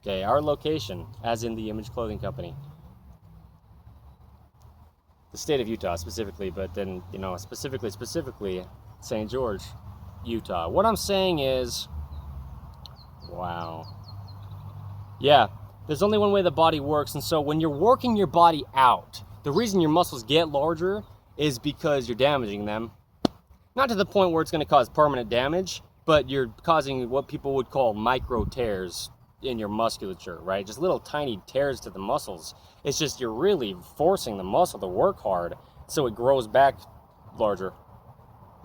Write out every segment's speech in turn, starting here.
Okay, our location, as in the Image Clothing Company. The state of Utah specifically, but then, you know, specifically, St. George, Utah. What I'm saying is, wow. Yeah, there's only one way the body works, and so when you're working your body out, the reason your muscles get larger is because you're damaging them. Not to the point where it's going to cause permanent damage, but you're causing what people would call micro tears in your musculature, right? Just little tiny tears to the muscles. It's just you're really forcing the muscle to work hard so it grows back larger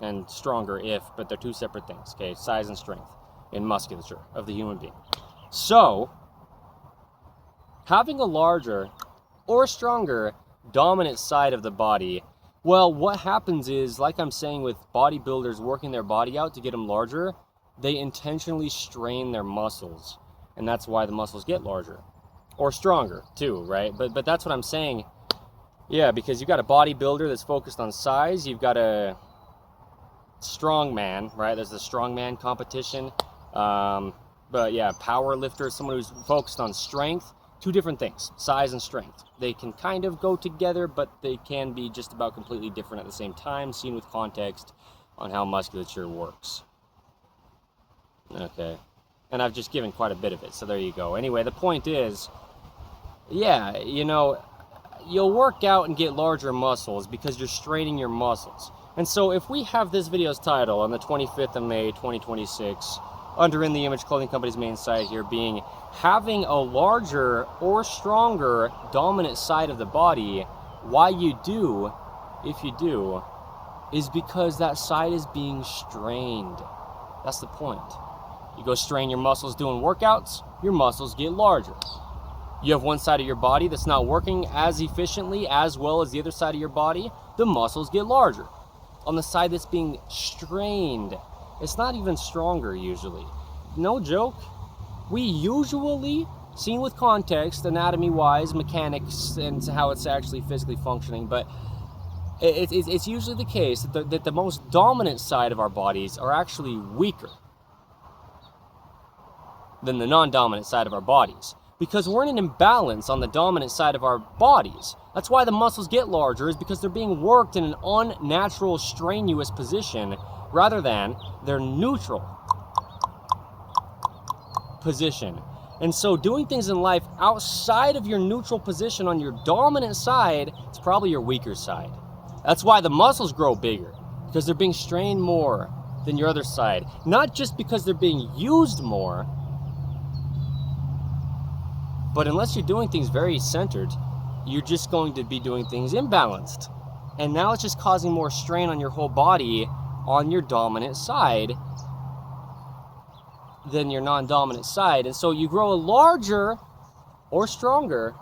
and stronger but they're two separate things, okay? Size and strength in musculature of the human being. So, having a larger or stronger dominant side of the body, well, what happens is, like I'm saying with bodybuilders working their body out to get them larger, they intentionally strain their muscles. And that's why the muscles get larger or stronger too, right? But that's what I'm saying. Yeah, because you've got a bodybuilder that's focused on size. You've got a strongman, right? There's the strongman competition. But yeah, power lifter, someone who's focused on strength. Two different things, size and strength. They can kind of go together, but they can be just about completely different at the same time, seen with context on how musculature works. Okay. And I've just given quite a bit of it, so there you go. Anyway, the point is, yeah, you know, you'll work out and get larger muscles because you're straining your muscles. And so if we have this video's title on the 25th of May, 2026, under In the Image Clothing Company's main site here being having a larger or stronger dominant side of the body, why you do, if you do, is because that side is being strained. That's the point. You go strain your muscles doing workouts, your muscles get larger. You have one side of your body that's not working as efficiently as well as the other side of your body, the muscles get larger. On the side that's being strained, it's not even stronger usually. No joke. We usually, seen with context, anatomy-wise, mechanics, and how it's actually physically functioning, but it's usually the case that the most dominant side of our bodies are actually weaker than the non-dominant side of our bodies, because we're in an imbalance on the dominant side of our bodies. That's why the muscles get larger, is because they're being worked in an unnatural, strenuous position rather than their neutral position. And so doing things in life outside of your neutral position on your dominant side, it's probably your weaker side. That's why the muscles grow bigger, because they're being strained more than your other side. Not just because they're being used more, but unless you're doing things very centered, you're just going to be doing things imbalanced. And now it's just causing more strain on your whole body on your dominant side than your non-dominant side. And so you grow a larger or stronger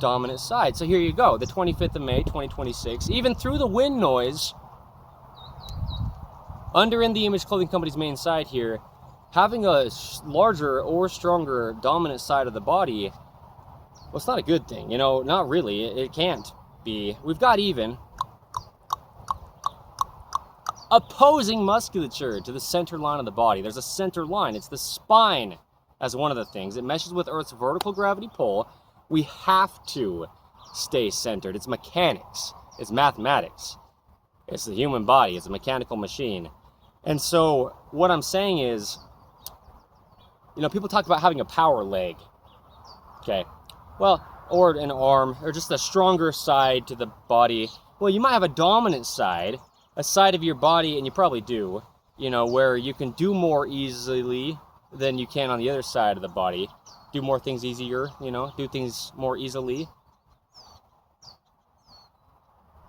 dominant side. So here you go, the 25th of May, 2026, even through the wind noise, under In the Image Clothing Company's main site here, having a larger or stronger dominant side of the body, well, it's not a good thing. You know, not really. It can't be. We've got even opposing musculature to the center line of the body. There's a center line. It's the spine as one of the things. It meshes with Earth's vertical gravity pull. We have to stay centered. It's mechanics. It's mathematics. It's the human body. It's a mechanical machine. And so what I'm saying is, you know, people talk about having a power leg, okay? Well, or an arm, or just a stronger side to the body. Well, you might have a dominant side, a side of your body, and you probably do, you know, where you can do more easily than you can on the other side of the body. Do more things easier, you know, do things more easily.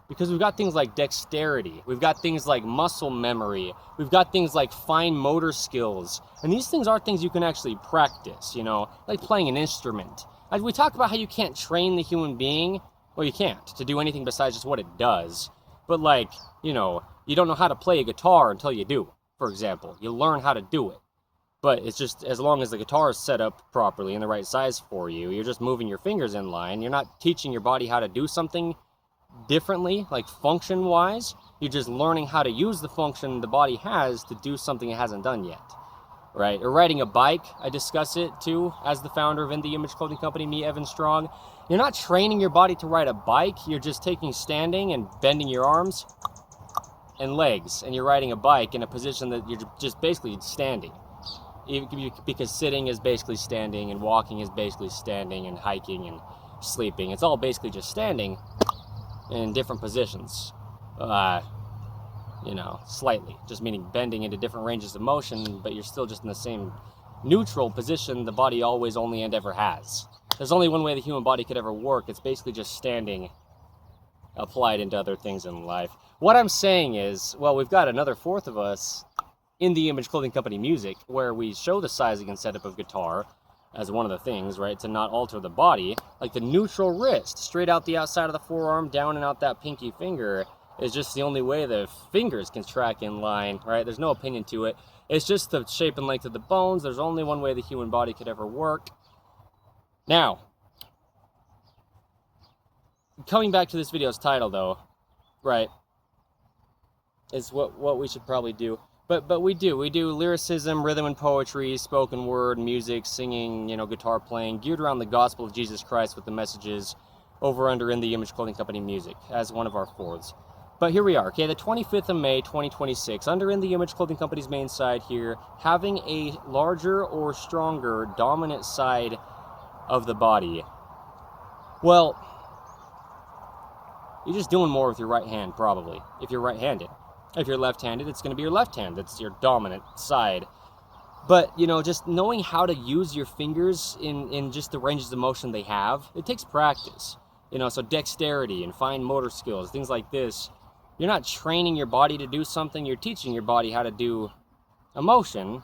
Because we've got things like dexterity, we've got things like muscle memory, we've got things like fine motor skills, and these things are things you can actually practice, you know, like playing an instrument. Like we talk about how you can't train the human being, well, you can't, to do anything besides just what it does. But like, you know, you don't know how to play a guitar until you do, for example. You learn how to do it. But it's just, as long as the guitar is set up properly and the right size for you, you're just moving your fingers in line. You're not teaching your body how to do something differently, like function-wise. You're just learning how to use the function the body has to do something it hasn't done yet. right? Or riding a bike, I discuss it too, as the founder of In The Image Clothing Company, me, Evan Strong. You're not training your body to ride a bike, you're just taking standing and bending your arms and legs, and you're riding a bike in a position that you're just basically standing. Because sitting is basically standing, and walking is basically standing, and hiking and sleeping. It's all basically just standing in different positions. Slightly, just meaning bending into different ranges of motion, but you're still just in the same neutral position the body always, only, and ever has. There's only one way the human body could ever work. It's basically just standing applied into other things in life. What I'm saying is, well, we've got another fourth of us in the Image Clothing Company music, where we show the sizing and setup of guitar as one of the things, right, to not alter the body. Like the neutral wrist, straight out the outside of the forearm, down and out that pinky finger, is just the only way the fingers can track in line, right? There's no opinion to it. It's just the shape and length of the bones. There's only one way the human body could ever work. Now, coming back to this video's title, though, right, is what we should probably do. But we do lyricism, rhythm and poetry, spoken word, music, singing, guitar playing, geared around the gospel of Jesus Christ with the messages over under In The Image Clothing Company music as one of our fourths. But here we are, okay, the 25th of May, 2026, under In The Image Clothing Company's main side here, having a larger or stronger dominant side of the body. Well, you're just doing more with your right hand, probably, if you're right-handed. If you're left-handed, it's going to be your left hand. That's your dominant side. But, just knowing how to use your fingers in just the ranges of motion they have, it takes practice. So dexterity and fine motor skills, things like this. You're not training your body to do something, you're teaching your body how to do a motion,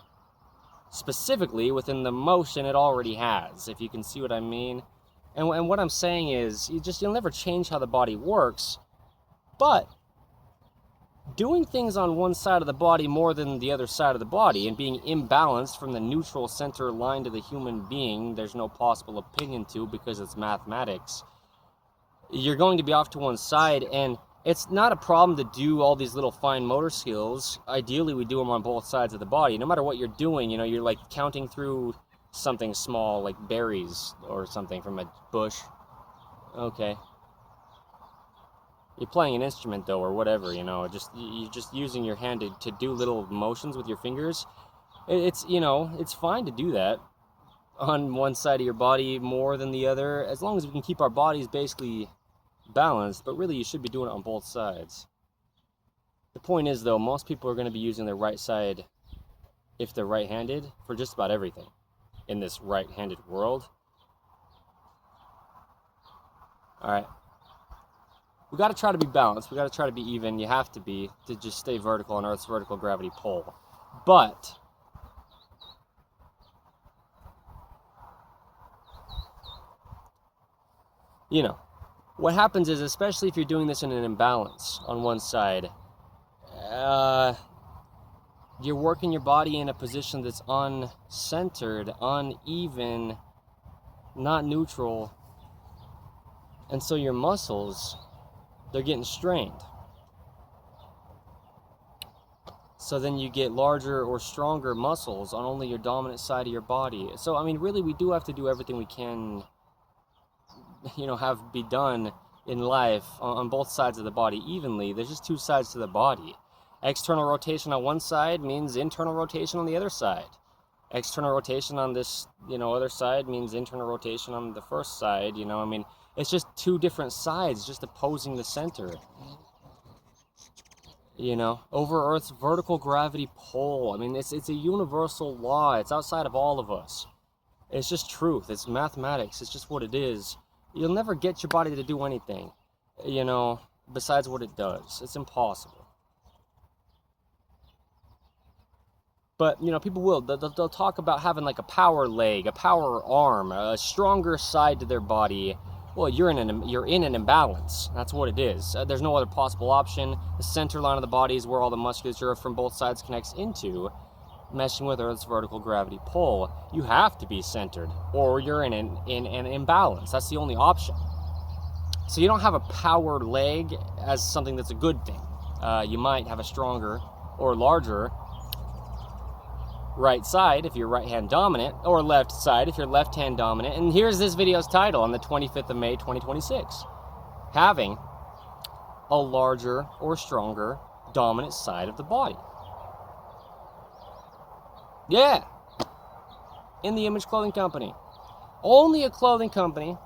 specifically within the motion it already has, if you can see what I mean. And what I'm saying is, you'll never change how the body works, but doing things on one side of the body more than the other side of the body, and being imbalanced from the neutral center line to the human being, there's no possible opinion to, because it's mathematics. You're going to be off to one side, and it's not a problem to do all these little fine motor skills. Ideally, we do them on both sides of the body. No matter what you're doing, you're like counting through something small, like berries or something from a bush. Okay. You're playing an instrument, though, or whatever, you're just using your hand to do little motions with your fingers. It's fine to do that on one side of your body more than the other, as long as we can keep our bodies basically balanced, but really you should be doing it on both sides. The point is, though, most people are going to be using their right side, if they're right-handed, for just about everything in this right-handed world. Alright. We got to try to be balanced. We got to try to be even. You have to be, to just stay vertical on Earth's vertical gravity pull. But what happens is, especially if you're doing this in an imbalance on one side, you're working your body in a position that's uncentered, uneven, not neutral, and so your muscles, they're getting strained. So then you get larger or stronger muscles on only your dominant side of your body. So, really, we do have to do everything we can, have be done in life on both sides of the body evenly. There's just two sides to the body. External rotation on one side means internal rotation on the other side. External rotation on this, other side means internal rotation on the first side, It's just two different sides, just opposing the center. Over Earth's vertical gravity pull. It's a universal law. It's outside of all of us. It's just truth. It's mathematics. It's just what it is. You'll never get your body to do anything, besides what it does. It's impossible. But, people will. They'll talk about having like a power leg, a power arm, a stronger side to their body. Well, you're in an imbalance. That's what it is. There's no other possible option. The center line of the body is where all the musculature from both sides connects into, meshing with Earth's vertical gravity pull. You have to be centered, or you're in an imbalance. That's the only option. So you don't have a power leg as something that's a good thing. You might have a stronger or larger right side if you're right-hand dominant, or left side if you're left-hand dominant. And here's this video's title on the 25th of May, 2026. Having a larger or stronger dominant side of the body. Yeah. In the Image Clothing Company. Only a clothing company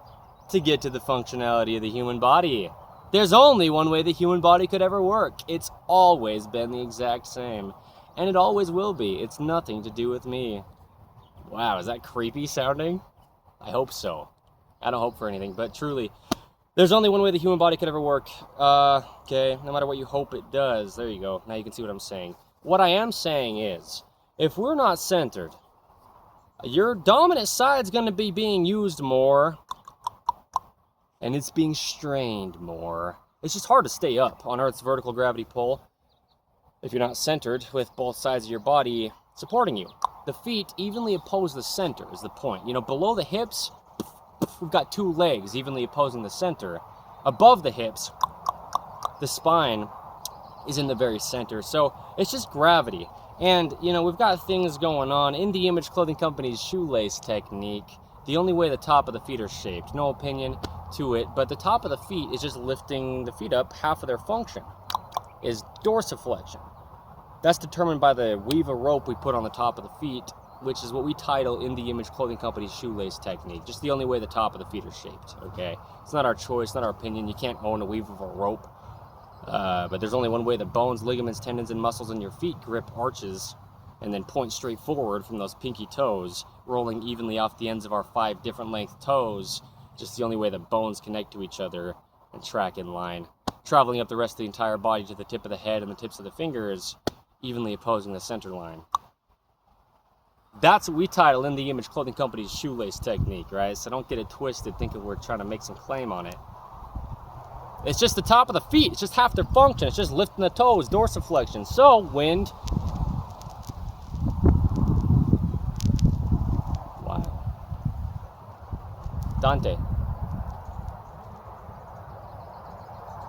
to get to the functionality of the human body. There's only one way the human body could ever work. It's always been the exact same. And it always will be. It's nothing to do with me. Wow, is that creepy sounding? I hope so. I don't hope for anything, but truly, there's only one way the human body could ever work. Okay, no matter what you hope it does. There you go. Now you can see what I'm saying. What I am saying is, if we're not centered, your dominant side's going to be being used more, and it's being strained more. It's just hard to stay up on Earth's vertical gravity pull if you're not centered with both sides of your body supporting you. The feet evenly oppose the center is the point. You know, below the hips, we've got two legs evenly opposing the center. Above the hips, the spine is in the very center. So it's just gravity. And, you know, we've got things going on in the Image Clothing Company's shoelace technique. The only way the top of the feet are shaped. No opinion to it, but the top of the feet is just lifting the feet up. Half of their function is dorsiflexion. That's determined by the weave of rope we put on the top of the feet, which is what we title in the Image Clothing Company's shoelace technique. Just the only way the top of the feet are shaped, okay? It's not our choice, not our opinion. You can't own a weave of a rope. But there's only one way the bones, ligaments, tendons, and muscles in your feet grip arches and then point straight forward from those pinky toes, rolling evenly off the ends of our 5 different length toes. Just the only way the bones connect to each other and track in line. Traveling up the rest of the entire body to the tip of the head and the tips of the fingers, evenly opposing the center line. That's what we title in the Image Clothing Company's shoelace technique, right? So don't get it twisted thinking we're trying to make some claim on it. It's just the top of the feet. It's just half their function. It's just lifting the toes, dorsiflexion. So, wind. Wow. Dante.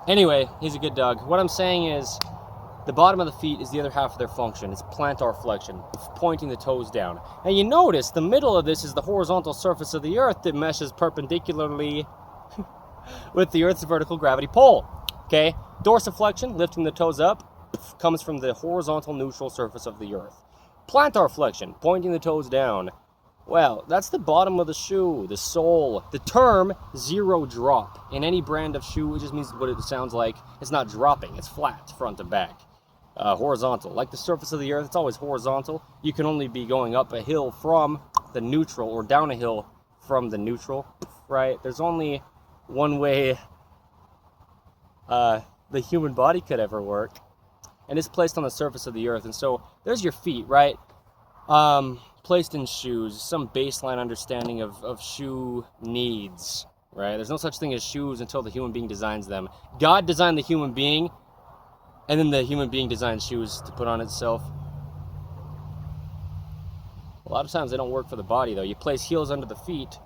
Anyway, he's a good dog. What I'm saying is, the bottom of the feet is the other half of their function. It's plantar flexion, pointing the toes down. And you notice the middle of this is the horizontal surface of the earth that meshes perpendicularly with the Earth's vertical gravity pull. Okay? Dorsiflexion, lifting the toes up, comes from the horizontal neutral surface of the Earth. Plantar flexion, pointing the toes down. Well, that's the bottom of the shoe, the sole. The term zero drop in any brand of shoe, it just means what it sounds like. It's not dropping, it's flat, front to back. Horizontal. Like the surface of the Earth, it's always horizontal. You can only be going up a hill from the neutral or down a hill from the neutral, right? There's only one way the human body could ever work, and it's placed on the surface of the Earth. And so there's your feet, right? Placed in shoes, some baseline understanding of shoe needs, right? There's no such thing as shoes until the human being designs them. God designed the human being, and then the human being designs shoes to put on itself. A lot of times they don't work for the body, though. You place heels under the feet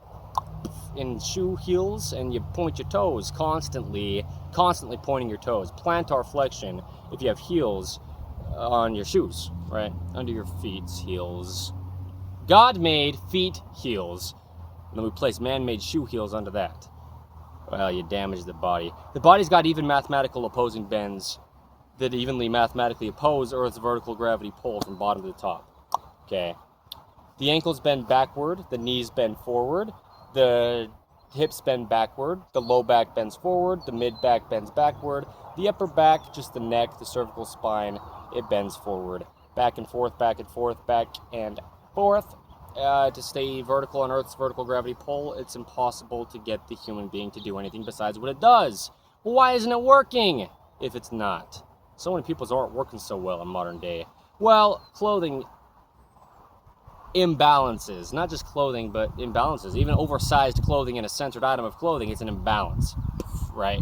in shoe heels, and you point your toes constantly pointing your toes. Plantar flexion if you have heels on your shoes, right? Under your feet's heels. God made feet heels, and then we place man-made shoe heels under that. Well, you damage the body. The body's got even mathematical opposing bends that evenly mathematically oppose Earth's vertical gravity pull from bottom to the top. Okay. The ankles bend backward, the knees bend forward, the hips bend backward, the low back bends forward, the mid back bends backward, the upper back, just the neck, the cervical spine, it bends forward. Back and forth, back and forth, back and forth. To stay vertical on Earth's vertical gravity pull, it's impossible to get the human being to do anything besides what it does. Well, why isn't it working if it's not? So many people aren't working so well in modern day. Well, clothing imbalances, not just clothing, but imbalances. Even oversized clothing in a centered item of clothing, it's an imbalance, right?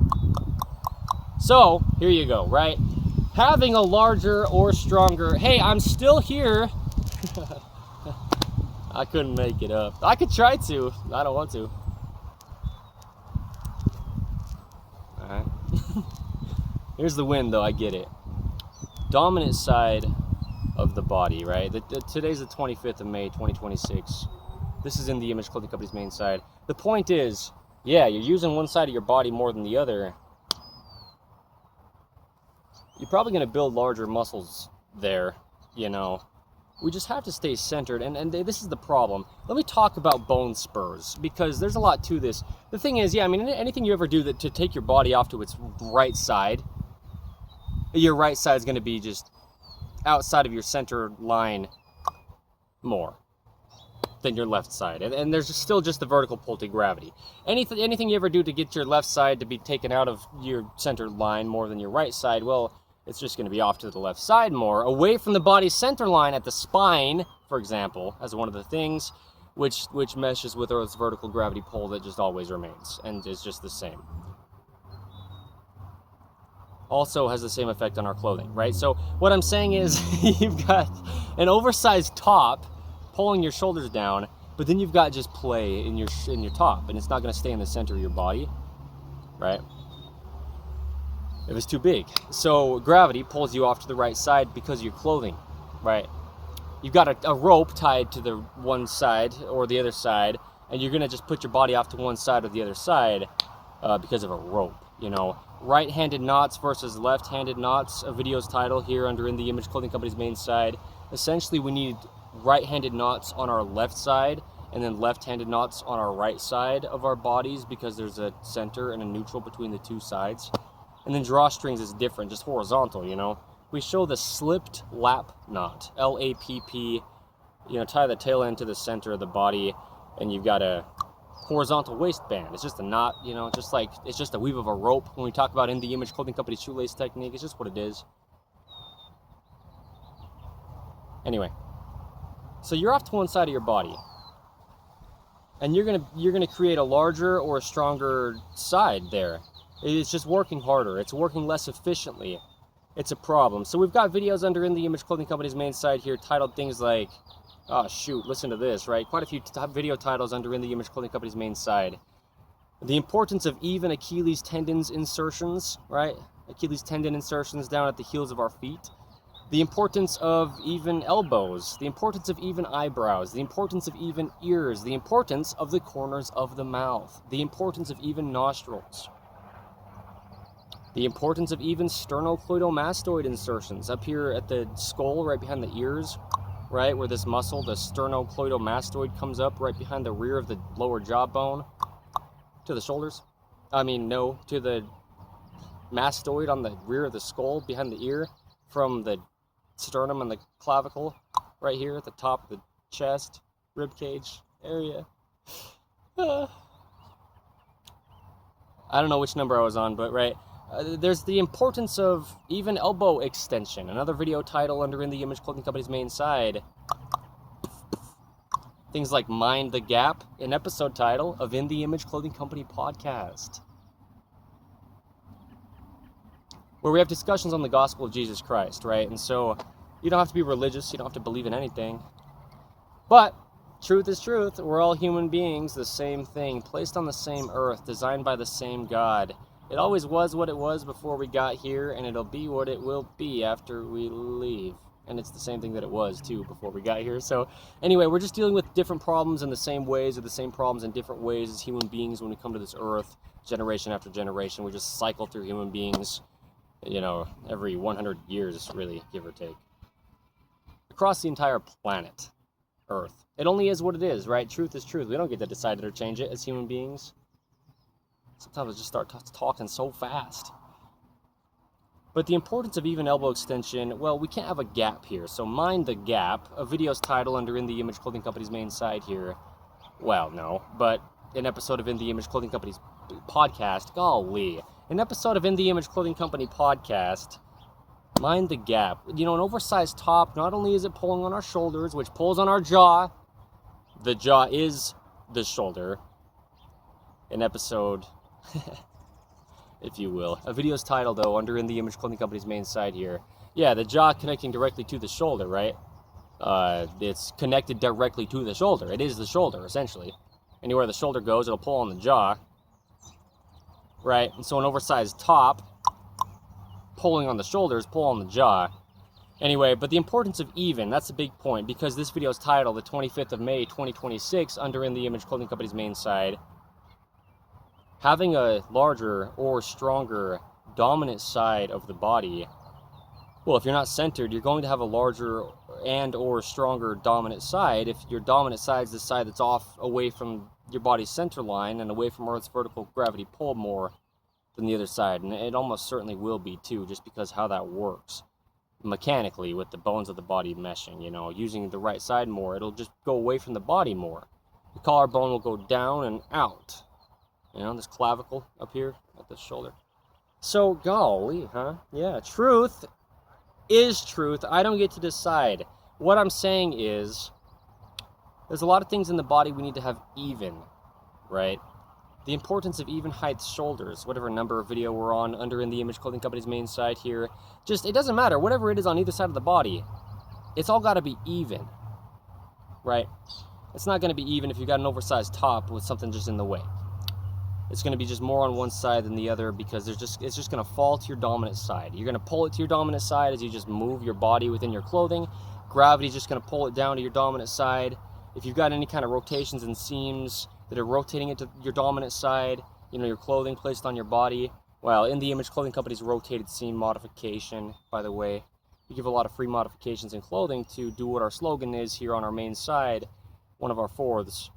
So, here you go, right? Having a larger or stronger, hey, I'm still here. I couldn't make it up. I could try to. I don't want to. Alright. Here's the win, though. I get it. Dominant side of the body, right? Today's the 25th of May, 2026. This is In the Image Clothing Company's main side. The point is, yeah, you're using one side of your body more than the other. You're probably going to build larger muscles there, you know. We just have to stay centered, and this is the problem. Let me talk about bone spurs, because there's a lot to this. The thing is, yeah, I mean, anything you ever do to take your body off to its right side, your right side is going to be just outside of your center line more than your left side. And there's still just the vertical pull to gravity. Anything you ever do to get your left side to be taken out of your center line more than your right side, well, it's just going to be off to the left side more, away from the body's center line at the spine, for example, as one of the things, which meshes with Earth's vertical gravity pull that just always remains and is just the same. Also has the same effect on our clothing, right? So what I'm saying is you've got an oversized top pulling your shoulders down, but then you've got just play in your top, and it's not going to stay in the center of your body, right? It was too big. So gravity pulls you off to the right side because of your clothing, right? You've got a rope tied to the one side or the other side, and you're going to just put your body off to one side or the other side because of a rope, you know. Right-handed knots versus left-handed knots, a video's title here under In the Image Clothing Company's main side. Essentially, we need right-handed knots on our left side and then left-handed knots on our right side of our bodies because there's a center and a neutral between the two sides. And then drawstrings is different, just horizontal, you know. We show the slipped lap knot, L-A-P-P, you know, tie the tail end to the center of the body, and you've got a horizontal waistband. It's just a knot, you know, just like, it's just a weave of a rope. When we talk about In the Image Clothing Company's shoelace technique, it's just what it is. Anyway, so you're off to one side of your body, and you're gonna create a larger or a stronger side there. It's just working harder. It's working less efficiently. It's a problem. So we've got videos under In the Image Clothing Company's main side here titled things like, oh shoot, listen to this, right? Quite a few video titles under In the Image Clothing Company's main side. The importance of even Achilles tendons insertions, right? Achilles tendon insertions down at the heels of our feet. The importance of even elbows. The importance of even eyebrows. The importance of even ears. The importance of the corners of the mouth. The importance of even nostrils. The importance of even sternocleidomastoid insertions up here at the skull, right behind the ears, right, where this muscle, the sternocleidomastoid, comes up right behind the rear of the lower jawbone to the shoulders. I mean, no, to the mastoid on the rear of the skull behind the ear from the sternum and the clavicle right here at the top of the chest, rib cage area. I don't know which number I was on, but right. There's the importance of even elbow extension. Another video title under In the Image Clothing Company's main side. Things like Mind the Gap, an episode title of In the Image Clothing Company podcast, where we have discussions on the gospel of Jesus Christ, right? And so you don't have to be religious, you don't have to believe in anything. But truth is truth. We're all human beings, the same thing, placed on the same earth, designed by the same God. It always was what it was before we got here, and it'll be what it will be after we leave. And it's the same thing that it was, too, before we got here. So, anyway, we're just dealing with different problems in the same ways, or the same problems in different ways as human beings when we come to this earth, generation after generation. We just cycle through human beings, you know, every 100 years, really, give or take. Across the entire planet, Earth. It only is what it is, right? Truth is truth. We don't get to decide it or change it as human beings. Sometimes I just start talking so fast. But the importance of even elbow extension, well, we can't have a gap here. So Mind the Gap, a video's title under In the Image Clothing Company's main side here. Well, no, but an episode of In the Image Clothing Company's podcast. Golly. An episode of In the Image Clothing Company podcast. Mind the Gap. You know, an oversized top, not only is it pulling on our shoulders, which pulls on our jaw. The jaw is the shoulder. An episode... if you will. A video's title, though, under In the Image Clothing Company's main side here. Yeah, the jaw connecting directly to the shoulder, right? It's connected directly to the shoulder. It is the shoulder, essentially. Anywhere the shoulder goes, it'll pull on the jaw. Right? And so an oversized top, pulling on the shoulders, pull on the jaw. Anyway, but the importance of even, that's a big point, because this video is titled the 25th of May, 2026, under In the Image Clothing Company's main side. Having a larger or stronger dominant side of the body, well, if you're not centered, you're going to have a larger and or stronger dominant side. If your dominant side is the side that's off away from your body's center line and away from Earth's vertical gravity pull more than the other side, and it almost certainly will be too, just because how that works mechanically with the bones of the body meshing, you know, using the right side more, it'll just go away from the body more. The collarbone will go down and out, you know, this clavicle up here at the shoulder. So, golly, huh? Yeah, truth is truth. I don't get to decide. What I'm saying is, there's a lot of things in the body we need to have even, right? The importance of even height shoulders, whatever number of video we're on under In the Image Clothing Company's main side here. Just, it doesn't matter. Whatever it is on either side of the body, it's all got to be even, right? It's not going to be even if you've got an oversized top with something just in the way. It's going to be just more on one side than the other because it's just going to fall to your dominant side. You're going to pull it to your dominant side as you just move your body within your clothing. Gravity's just going to pull it down to your dominant side. If you've got any kind of rotations and seams that are rotating it to your dominant side, you know, your clothing placed on your body. Well, In the Image Clothing Company's rotated seam modification, by the way, we give a lot of free modifications in clothing to do what our slogan is here on our main side, one of our fourths,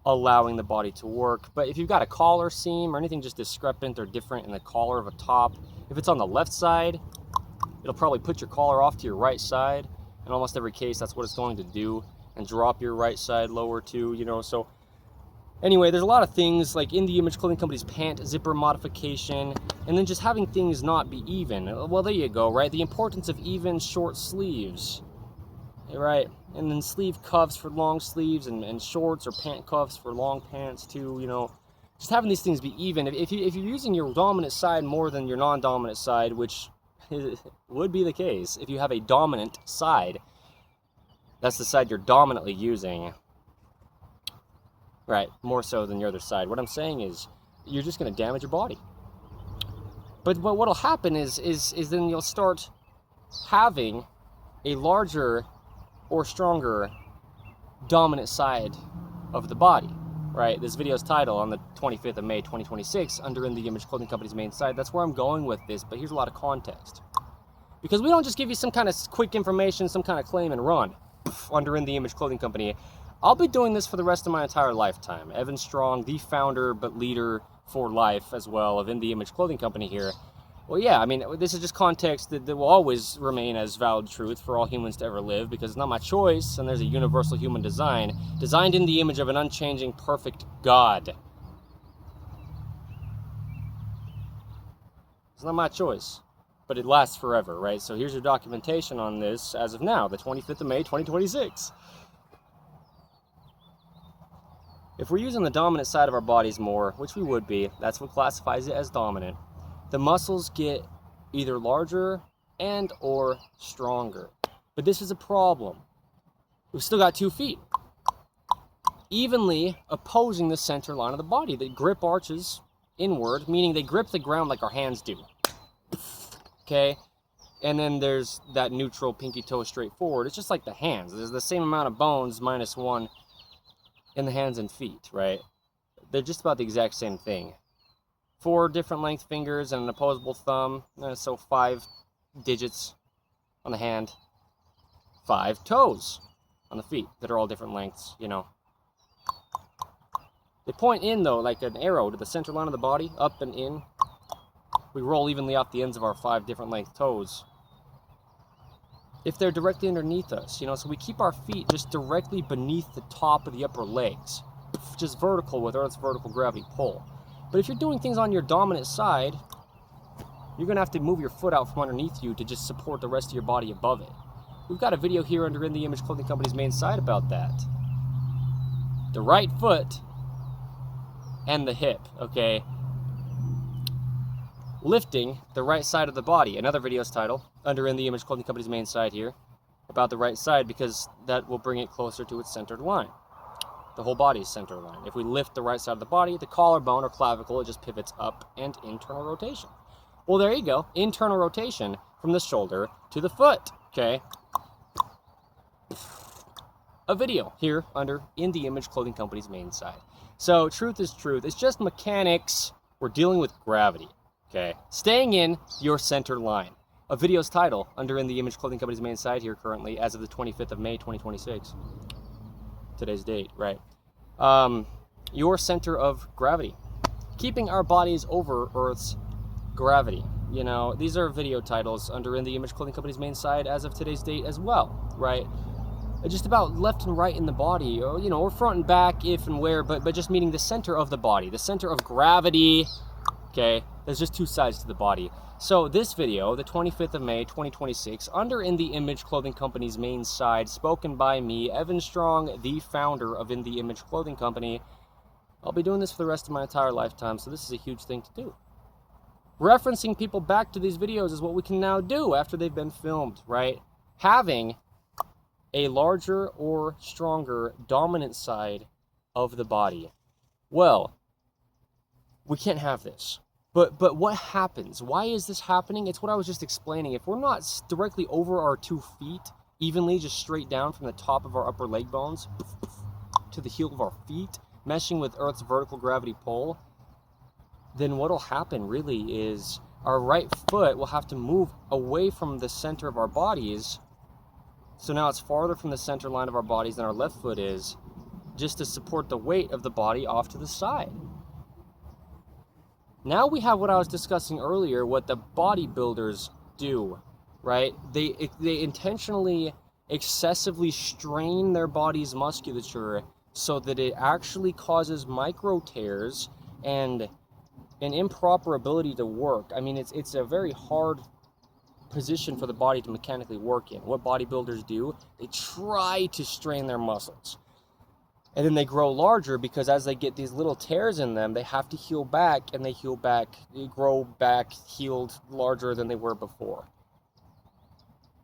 allowing the body to work. But if you've got a collar seam or anything just discrepant or different in the collar of a top, if it's on the left side, it'll probably put your collar off to your right side. In almost every case, that's what it's going to do, and drop your right side lower too, you know. So anyway, there's a lot of things like In the Image Clothing Company's pant zipper modification, and then just having things not be even. Well, there you go, right? The importance of even short sleeves, right? And then sleeve cuffs for long sleeves, and shorts or pant cuffs for long pants too, you know. Just having these things be even. If you're using your dominant side more than your non-dominant side, which would be the case if you have a dominant side, that's the side you're dominantly using, right, more so than your other side. What I'm saying is, you're just going to damage your body. But what'll happen is then you'll start having a larger or stronger dominant side of the body, right? This video's title on the 25th of May, 2026, under In the Image Clothing Company's main side. That's where I'm going with this, but here's a lot of context. Because we don't just give you some kind of quick information, some kind of claim and run under In the Image Clothing Company. I'll be doing this for the rest of my entire lifetime. Evan Strong, the founder but leader for life as well of In the Image Clothing Company here. Well, yeah, I mean, this is just context that will always remain as valid truth for all humans to ever live, because it's not my choice, and there's a universal human design, designed in the image of an unchanging, perfect God. It's not my choice, but it lasts forever, right? So here's your documentation on this as of now, the 25th of May, 2026. If we're using the dominant side of our bodies more, which we would be, that's what classifies it as dominant, the muscles get either larger and or stronger. But this is a problem. We've still got 2 feet, evenly opposing the center line of the body. The grip arches inward, meaning they grip the ground like our hands do. Okay? And then there's that neutral pinky toe straight forward. It's just like the hands. There's the same amount of bones minus 1 in the hands and feet, right? They're just about the exact same thing. 4 different length fingers and an opposable thumb, so 5 digits on the hand, 5 toes on the feet that are all different lengths, you know. They point in, though, like an arrow to the center line of the body, up and in. We roll evenly off the ends of our 5 different length toes. If they're directly underneath us, you know, so we keep our feet just directly beneath the top of the upper legs, just vertical with Earth's vertical gravity pull. But if you're doing things on your dominant side, you're going to have to move your foot out from underneath you to just support the rest of your body above it. We've got a video here under In the Image Clothing Company's main side about that. The right foot and the hip, okay? Lifting the right side of the body. Another video's title under In the Image Clothing Company's main side here about the right side, because that will bring it closer to its centered line. The whole body's center line. If we lift the right side of the body, the collarbone or clavicle, it just pivots up and internal rotation. Well, there you go. Internal rotation from the shoulder to the foot. okay, a video here under In the Image Clothing Company's main site. So truth is truth. It's just mechanics. We're dealing with gravity, okay? Staying in your center line. A video's title under In the Image Clothing Company's main site here currently as of the 25th of May, 2026. Today's date, right? Your center of gravity. Keeping our bodies over Earth's gravity. You know, these are video titles under In the Image Clothing Company's main site as of today's date as well, right? Just about left and right in the body, or, you know, or front and back if and where, but just meaning the center of the body, the center of gravity, okay? There's just two sides to the body. So this video, the 25th of May, 2026, under In the Image Clothing Company's main site, spoken by me, Evan Strong, the founder of In the Image Clothing Company. I'll be doing this for the rest of my entire lifetime, so this is a huge thing to do. Referencing people back to these videos is what we can now do after they've been filmed, right? Having a larger or stronger dominant side of the body. Well, we can't have this. But what happens? Why is this happening? It's what I was just explaining. If we're not directly over our 2 feet, evenly just straight down from the top of our upper leg bones to the heel of our feet, meshing with Earth's vertical gravity pull, then what'll happen really is our right foot will have to move away from the center of our bodies. So now it's farther from the center line of our bodies than our left foot is, just to support the weight of the body off to the side. Now we have what I was discussing earlier, what the bodybuilders do, right? They intentionally excessively strain their body's musculature so that it actually causes micro tears and an improper ability to work. I mean, it's a very hard position for the body to mechanically work in. What bodybuilders do, they try to strain their muscles. And then they grow larger because as they get these little tears in them, they have to heal back, and they heal back, they grow back, healed larger than they were before.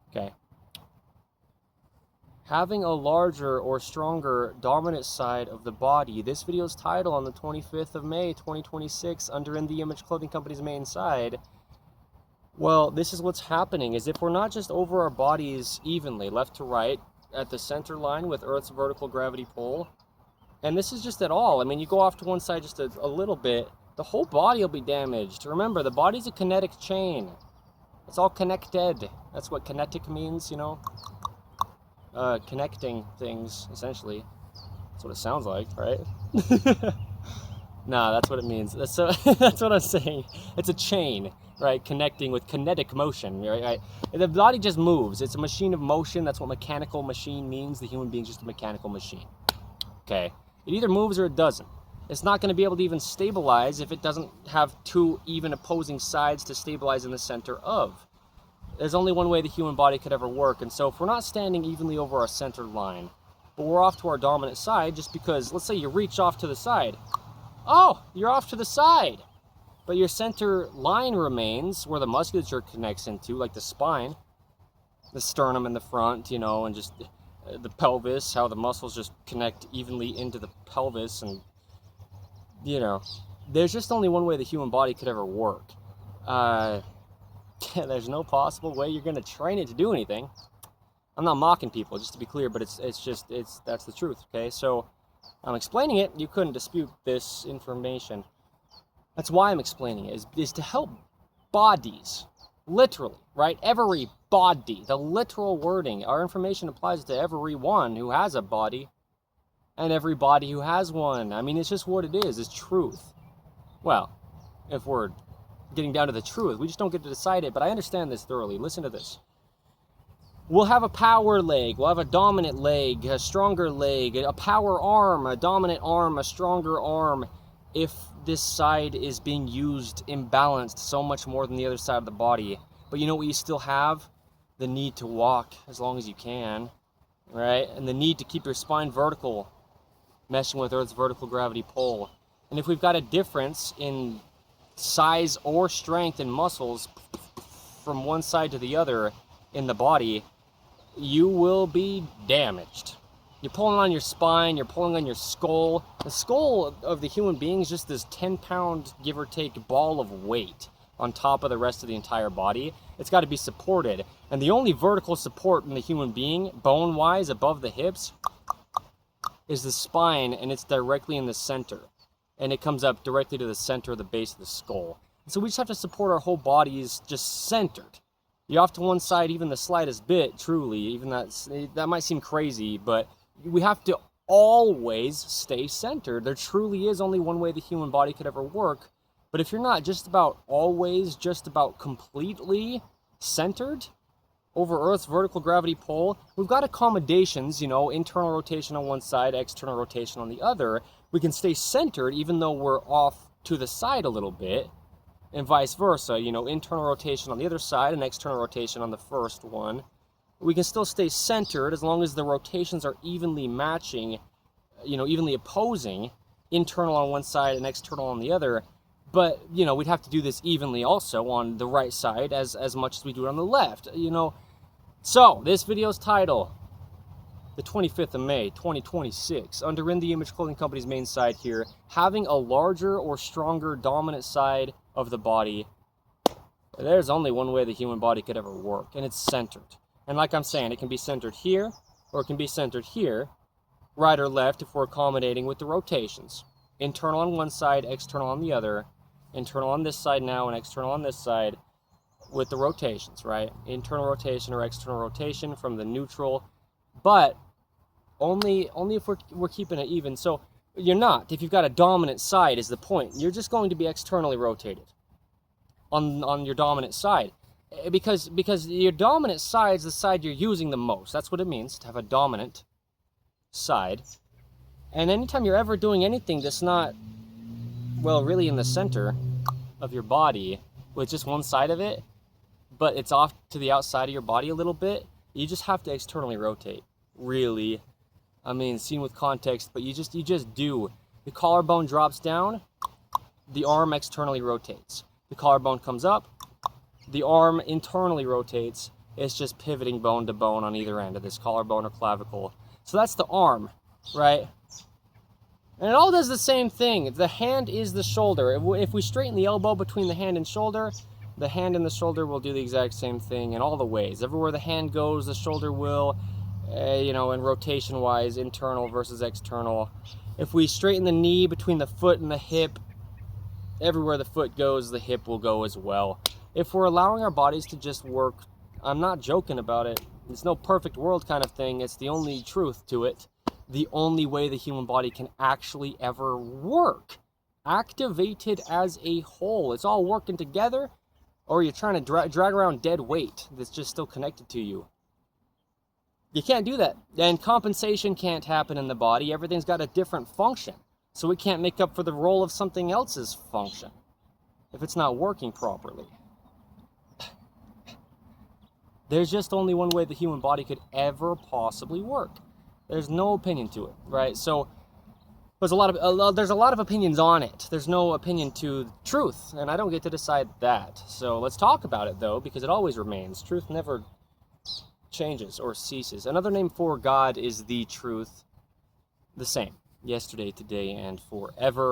Okay. Having a larger or stronger dominant side of the body. This video's title on the 25th of May, 2026, under In the Image Clothing Company's main side. Well, this is what's happening, is if we're not just over our bodies evenly, left to right, at the center line with Earth's vertical gravity pull, and this is just at all. I mean, you go off to one side just a little bit, the whole body will be damaged. Remember, the body's a kinetic chain. It's all connected. That's what kinetic means, you know? Connecting things, essentially. That's what it sounds like, right? Nah, that's what it means. That's what I'm saying. It's a chain, right? Connecting with kinetic motion, right? The body just moves. It's a machine of motion. That's what mechanical machine means. The human being's just a mechanical machine. Okay? It either moves or it doesn't. It's not going to be able to even stabilize if it doesn't have two even opposing sides to stabilize in the center of. There's only one way the human body could ever work, and so if we're not standing evenly over our center line, but we're off to our dominant side, just because, let's say you reach off to the side. Oh, you're off to the side, but your center line remains where the musculature connects into, like the spine, the sternum in the front, you know, and just the pelvis, how the muscles just connect evenly into the pelvis, and, you know, there's just only one way the human body could ever work. There's no possible way you're going to train it to do anything. I'm not mocking people, just to be clear, but that's the truth, okay? So I'm explaining it. You couldn't dispute this information. That's why I'm explaining it, is to help bodies, literally, right? Every body, the literal wording. Our information applies to everyone who has a body and everybody who has one. I mean, it's just what it is. It's truth. Well, if we're getting down to the truth, we just don't get to decide it, but I understand this thoroughly. Listen to this. We'll have a power leg, we'll have a dominant leg, a stronger leg, a power arm, a dominant arm, a stronger arm, if this side is being used imbalanced so much more than the other side of the body. But you know what you still have? The need to walk as long as you can, right? And the need to keep your spine vertical, meshing with Earth's vertical gravity pull. And if we've got a difference in size or strength in muscles from one side to the other in the body, you will be damaged. You're pulling on your spine, you're pulling on your skull. The skull of the human being is just this 10-pound, give or take, ball of weight. on top of the rest of the entire body. It's got to be supported. And the only vertical support in the human being, bone-wise, above the hips, is the spine, and it's directly in the center. And it comes up directly to the center of the base of the skull. So we just have to support our whole bodies just centered. You're off to one side even the slightest bit, truly, even that might seem crazy, but we have to always stay centered. There truly is only one way the human body could ever work. But if you're not just about always, just about completely centered over Earth's vertical gravity pull, we've got accommodations, you know, internal rotation on one side, external rotation on the other. We can stay centered even though we're off to the side a little bit, and vice versa, you know, internal rotation on the other side and external rotation on the first one. We can still stay centered as long as the rotations are evenly matching, you know, evenly opposing, internal on one side and external on the other. But, you know, we'd have to do this evenly also on the right side as much as we do it on the left, you know. So, this video's title, the 25th of May, 2026, under In The Image Clothing Company's main site here, having a larger or stronger dominant side of the body. There's only one way the human body could ever work, and it's centered. And like I'm saying, it can be centered here, or it can be centered here, right or left if we're accommodating with the rotations. Internal on one side, external on the other. Internal on this side now and external on this side with the rotations, right? Internal rotation or external rotation from the neutral, but only if we're keeping it even. So you're not, if you've got a dominant side is the point, you're just going to be externally rotated on your dominant side. Because your dominant side is the side you're using the most. That's what it means to have a dominant side. And anytime you're ever doing anything that's not, well, really in the center of your body, with just one side of it, but it's off to the outside of your body a little bit, you just have to externally rotate. Really. I mean, seen with context, but you just do. The collarbone drops down, the arm externally rotates. The collarbone comes up, the arm internally rotates. It's just pivoting bone to bone on either end of this collarbone or clavicle. So that's the arm, right? And it all does the same thing. The hand is the shoulder. If we straighten the elbow between the hand and shoulder, the hand and the shoulder will do the exact same thing in all the ways. Everywhere the hand goes, the shoulder will, you know, and rotation-wise, internal versus external. If we straighten the knee between the foot and the hip, everywhere the foot goes, the hip will go as well. If we're allowing our bodies to just work, I'm not joking about it. It's no perfect world kind of thing. It's the only truth to it. The only way the human body can actually ever work. Activated as a whole. It's all working together, or you're trying to drag around dead weight that's just still connected to you. You can't do that. And compensation can't happen in the body. Everything's got a different function. So it can't make up for the role of something else's function if it's not working properly. There's just only one way the human body could ever possibly work. There's no opinion to it, right? So there's a lot of opinions on it. There's no opinion to truth, and I don't get to decide that. So let's talk about it, though, because it always remains. Truth never changes or ceases. Another name for God is the truth, the same, yesterday, today, and forever.